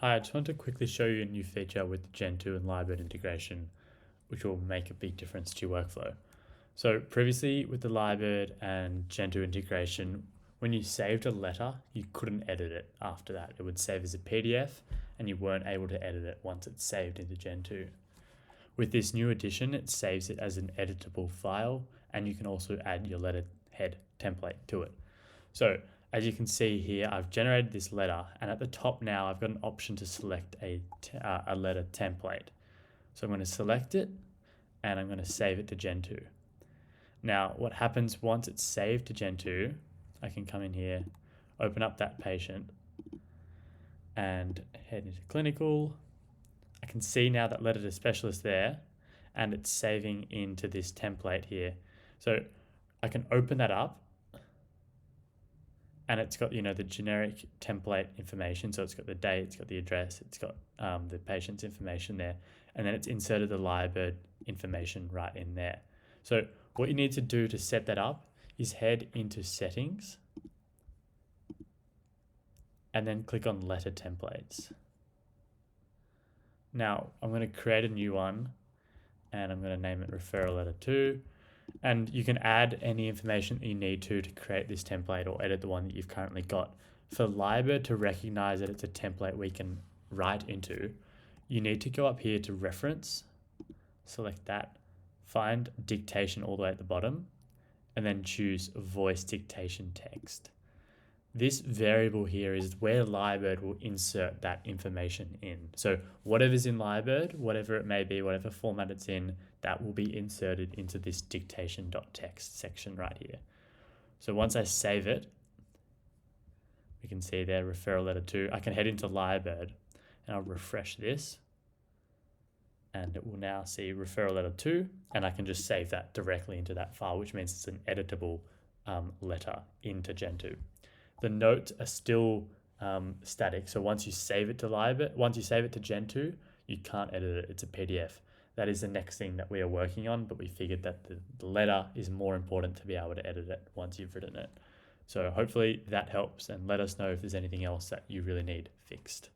Hi, I just want to quickly show you a new feature with Gentu and Lyrebird integration, which will make a big difference to your workflow. So previously with the Lyrebird and Gentu integration, when you saved a letter, you couldn't edit it after that. It would save as a PDF and you weren't able to edit it once it's saved into Gentu. With this new addition, it saves it as an editable file, and you can also add your letterhead template to it. So as you can see here, I've generated this letter, and at the top now I've got an option to select a letter template. So I'm going to select it and I'm going to save it to Gentu. Now what happens once it's saved to Gentu, I can come in here, open up that patient and head into clinical. I can see now that letter to specialist there, and it's saving into this template here. So I can open that up, and it's got, the generic template information. So it's got the date, it's got the address, it's got the patient's information there, and then it's inserted the Lyrebird information right in there. So what you need to do to set that up is head into settings and then click on letter templates. Now I'm going to create a new one and I'm going to name it referral letter 2. And you can add any information that you need to create this template or edit the one that you've currently got. For Lyrebird to recognize that it's a template we can write into, you need to go up here to reference, select that, find dictation all the way at the bottom, and then choose voice dictation text. This variable here is where Lyrebird will insert that information in. So whatever's in Lyrebird, whatever it may be, whatever format it's in, that will be inserted into this dictation.txt section right here. So once I save it, we can see there referral letter 2. I can head into Lyrebird and I'll refresh this, and it will now see referral letter 2, and I can just save that directly into that file, which means it's an editable letter into Gentu. The notes are still static. So once you save it to Gentu, you can't edit it. It's a PDF. That is the next thing that we are working on, but we figured that the letter is more important to be able to edit it once you've written it. So hopefully that helps, and let us know if there's anything else that you really need fixed.